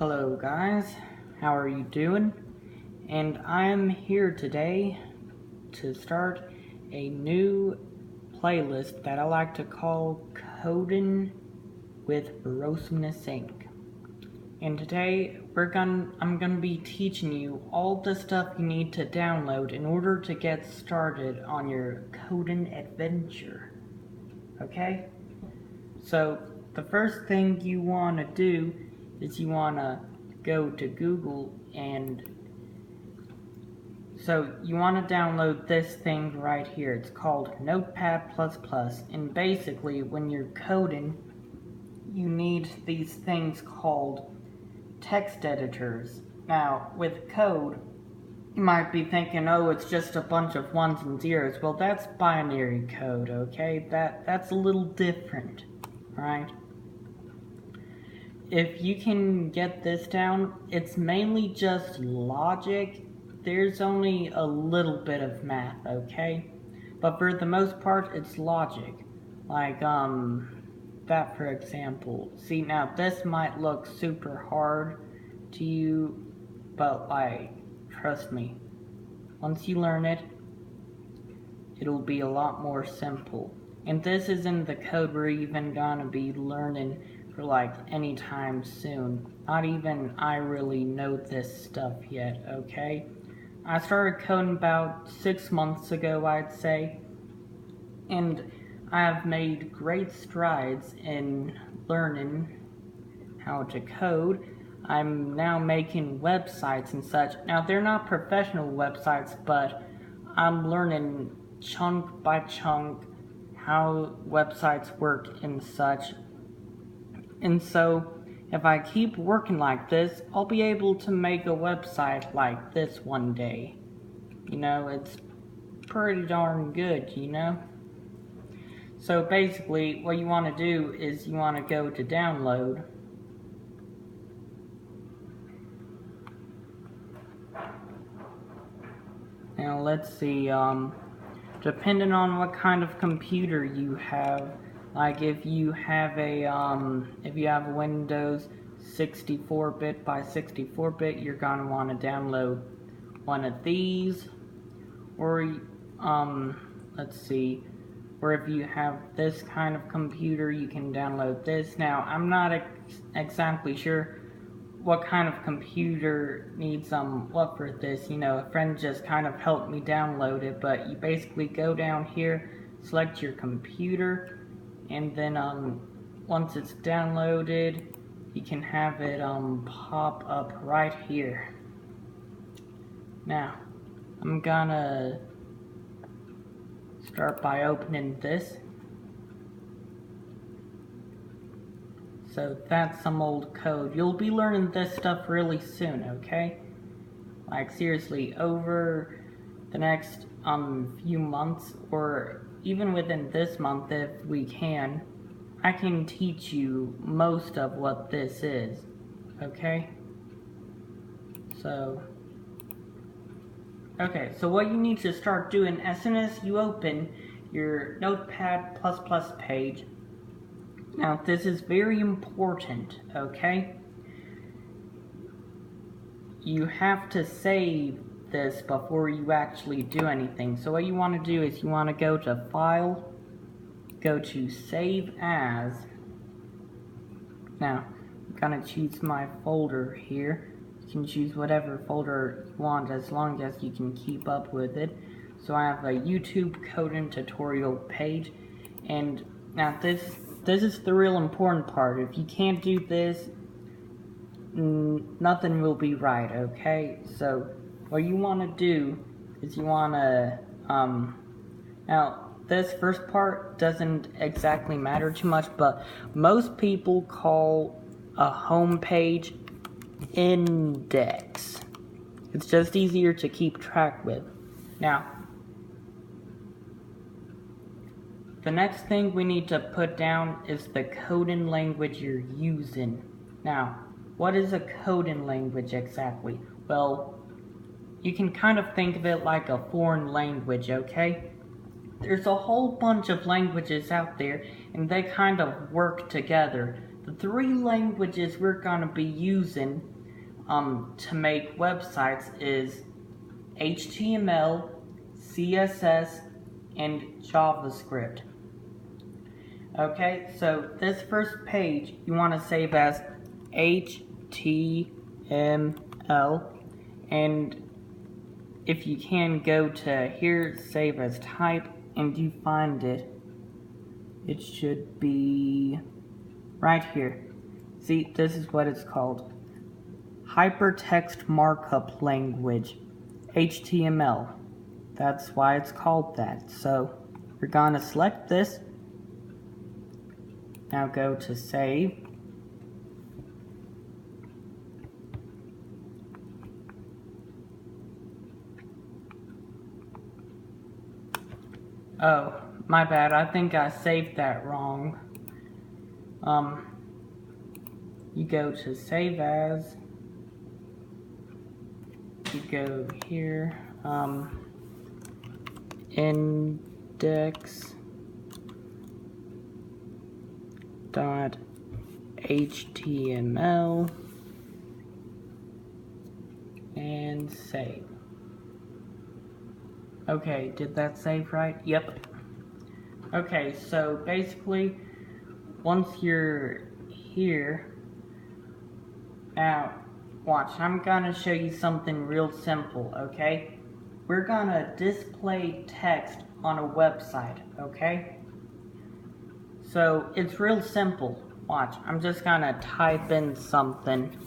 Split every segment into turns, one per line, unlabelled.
Hello guys, how are you doing? And I am here today to start a new playlist that I like to call Coding with Ferocious Inc. And today I'm gonna be teaching you all the stuff you need to download in order to get started on your coding adventure. Okay? So the first thing you want to do is you want to go to Google, and so you want to download this thing right here. It's called Notepad++, and basically when you're coding you need these things called text editors. Now with code you might be thinking, oh, it's just a bunch of ones and zeros. Well, that's binary code, okay? That's a little different, right? If you can get this down, it's mainly just logic. There's only a little bit of math, okay? But for the most part, it's logic. Like, that for example. See, now this might look super hard to you, but like, trust me, once you learn it, it'll be a lot more simple. And this isn't the code we're even gonna be learning for like anytime soon. Not even I really know this stuff yet, okay? I started coding about 6 months ago, I'd say, and I have made great strides in learning how to code. I'm now making websites and such. Now they're not professional websites, but I'm learning chunk by chunk how websites work and such. And so, if I keep working like this, I'll be able to make a website like this one day. You know, it's pretty darn good, you know? So basically, what you want to do is you want to go to download. Now let's see, depending on what kind of computer you have, like if you have a Windows 64-bit by 64-bit, you're gonna want to download one of these, or let's see, or if you have this kind of computer, you can download this. Now I'm not exactly sure what kind of computer needs what for this. You know, a friend just kind of helped me download it, but you basically go down here, select your computer, and then once it's downloaded, you can have it pop up right here. Now I'm gonna start by opening this. So that's some old code. You'll be learning this stuff really soon, okay? Like seriously, over the next few months, or even within this month if we can, I can teach you most of what this is, okay? So what you need to start doing as soon as you open your Notepad++ page. Now this is very important, okay? You have to save this before you actually do anything. So what you want to do is you want to go to File, go to Save As. Now I'm gonna choose my folder here. You can choose whatever folder you want as long as you can keep up with it. So I have a YouTube coding tutorial page, and now this is the real important part. If you can't do this, nothing will be right, okay? So what you want to do is you want to now this first part doesn't exactly matter too much, but most people call a home page index. It's just easier to keep track with. Now the next thing we need to put down is the coding language you're using. Now, what is a coding language exactly? Well, you can kind of think of it like a foreign language, okay? There's a whole bunch of languages out there, and they kind of work together The three languages we're gonna be using to make websites is HTML, CSS, and JavaScript. Okay, so this first page you want to save as HTML, and if you can go to here, save as type, and you find it, it should be right here. See, this is what it's called. Hypertext Markup Language, HTML. That's why it's called that. So we're gonna select this. Now go to save. Oh, my bad. I think I saved that wrong. You go to save as. You go here. Index.html and save. Okay, did that save right? Yep. Okay, so basically, once you're here, now, watch, I'm gonna show you something real simple, okay? We're gonna display text on a website, okay? So, it's real simple. Watch, I'm just gonna type in something.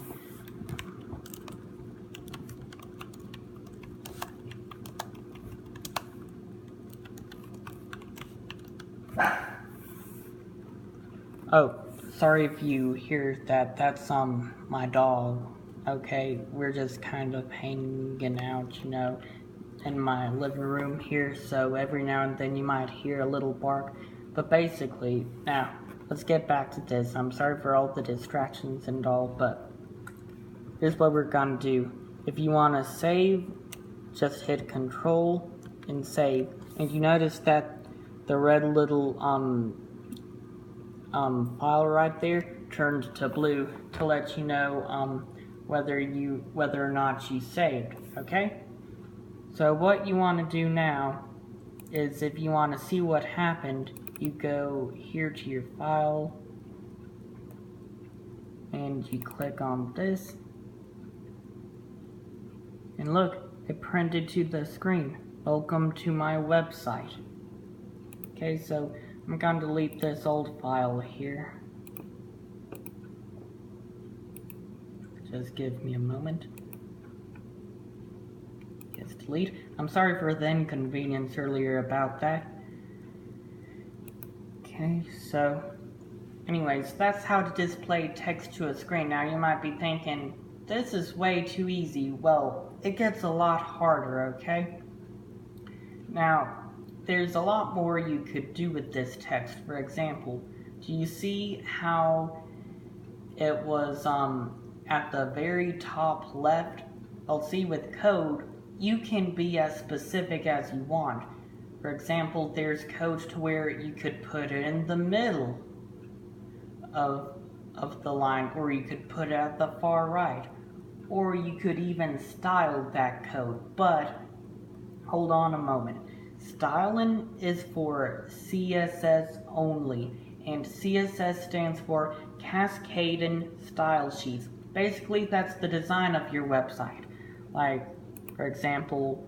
Oh, sorry if you hear that. That's my dog. Okay, we're just kind of hanging out, you know, in my living room here, so every now and then you might hear a little bark. But basically, now, let's get back to this. I'm sorry for all the distractions and all, but here's what we're gonna do. If you wanna save, just hit Control and save. And you notice that the red little file right there turned to blue to let you know whether or not you saved. Okay, so what you want to do now is, if you want to see what happened, you go here to your file and you click on this, and look, it printed to the screen. Welcome to my website. Okay, so I'm going to delete this old file here. Just give me a moment. Yes, delete. I'm sorry for the inconvenience earlier about that. Okay, so anyways, that's how to display text to a screen. Now you might be thinking, this is way too easy. Well, it gets a lot harder, okay? Now, there's a lot more you could do with this text. For example, do you see how it was at the very top left? Well, see, with code, you can be as specific as you want. For example, there's code to where you could put it in the middle of the line, or you could put it at the far right, or you could even style that code. But hold on a moment. Styling is for CSS only, and CSS stands for Cascading Style Sheets. Basically, that's the design of your website. Like, for example,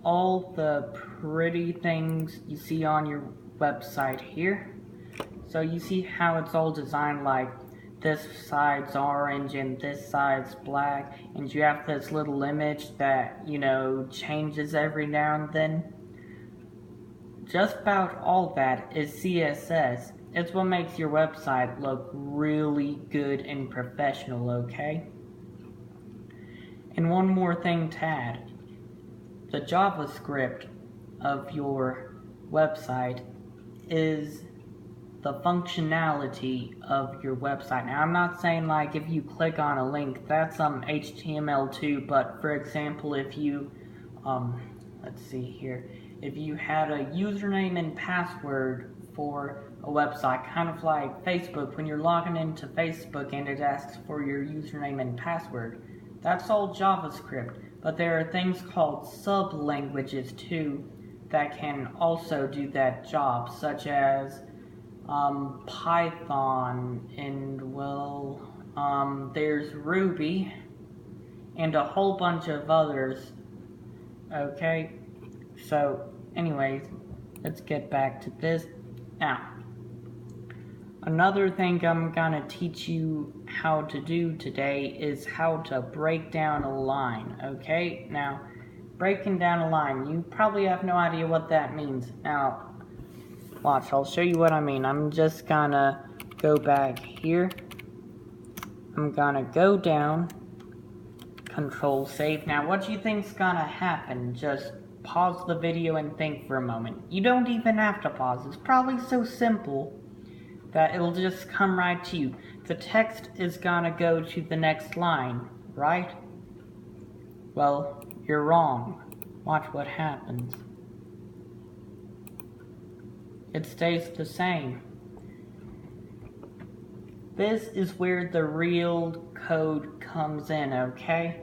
all the pretty things you see on your website here. So you see how it's all designed, like this side's orange and this side's black, and you have this little image that, you know, changes every now and then. Just about all that is CSS. It's what makes your website look really good and professional, okay? And one more thing to add. The JavaScript of your website is the functionality of your website. Now, I'm not saying like if you click on a link, that's HTML too, but for example, if you, let's see here, if you had a username and password for a website, kind of like Facebook when you're logging into Facebook and it asks for your username and password. That's all JavaScript, but there are things called sub-languages too that can also do that job, such as Python and, well, there's Ruby and a whole bunch of others. Okay, so anyways, let's get back to this. Now, another thing I'm gonna teach you how to do today is how to break down a line, okay? Now, breaking down a line, you probably have no idea what that means. Now, watch, I'll show you what I mean. I'm just gonna go back here. I'm gonna go down, Control Save. Now, what do you think's gonna happen? Just pause the video and think for a moment. You don't even have to pause. It's probably so simple that it'll just come right to you. The text is gonna go to the next line, right? Well, you're wrong. Watch what happens. It stays the same. This is where the real code comes in, okay?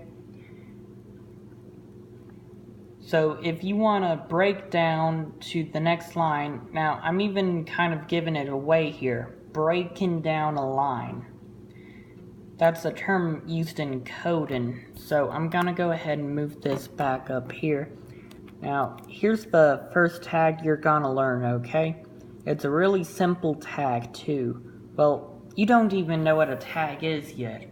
So if you want to break down to the next line, now I'm even kind of giving it away here, breaking down a line. That's a term used in coding, so I'm gonna go ahead and move this back up here. Now, here's the first tag you're gonna learn, okay? It's a really simple tag too. Well, you don't even know what a tag is yet.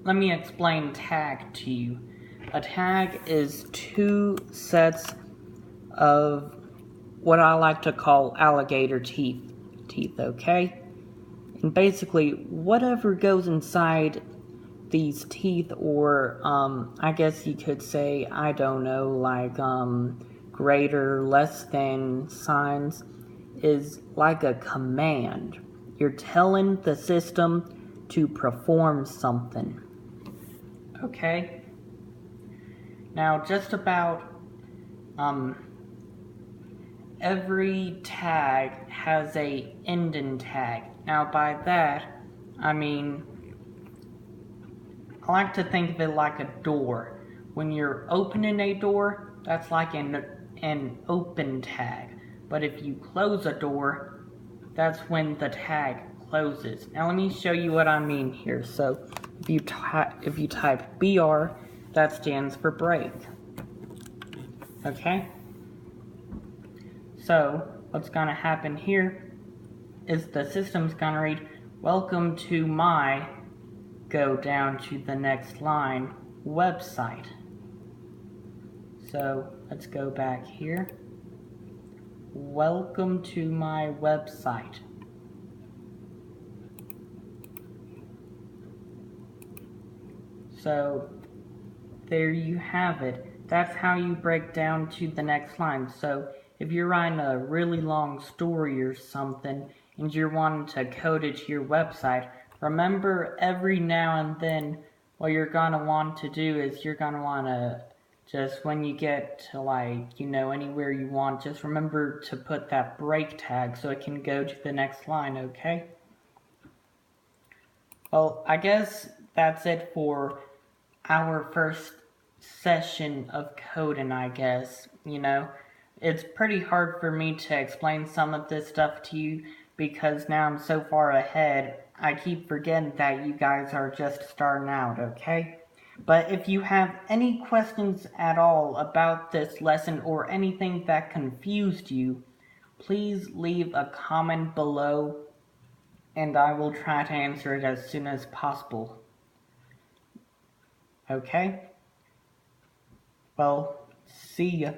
Let me explain tag to you. A tag is two sets of what I like to call alligator teeth, okay? And basically, whatever goes inside these teeth, or I guess you could say, I don't know, like greater, less than signs, is like a command. You're telling the system to perform something. Okay? Now, just about every tag has a ending tag. Now, by that, I mean, I like to think of it like a door. When you're opening a door, that's like an open tag. But if you close a door, that's when the tag closes. Now, let me show you what I mean here. So, if you type BR, that stands for break. Okay? So, what's gonna happen here is the system's gonna read, welcome to my, go down to the next line, website. So, let's go back here. Welcome to my website. So, there you have it. That's how you break down to the next line. So, if you're writing a really long story or something, and you're wanting to code it to your website, remember every now and then what you're gonna want to do is you're gonna wanna just, when you get to, like, you know, anywhere you want, just remember to put that break tag so it can go to the next line, okay? Well, I guess that's it for our first session of coding, I guess. You know, it's pretty hard for me to explain some of this stuff to you because now I'm so far ahead, I keep forgetting that you guys are just starting out, okay? But if you have any questions at all about this lesson or anything that confused you, please leave a comment below and I will try to answer it as soon as possible. Okay? Well, see ya.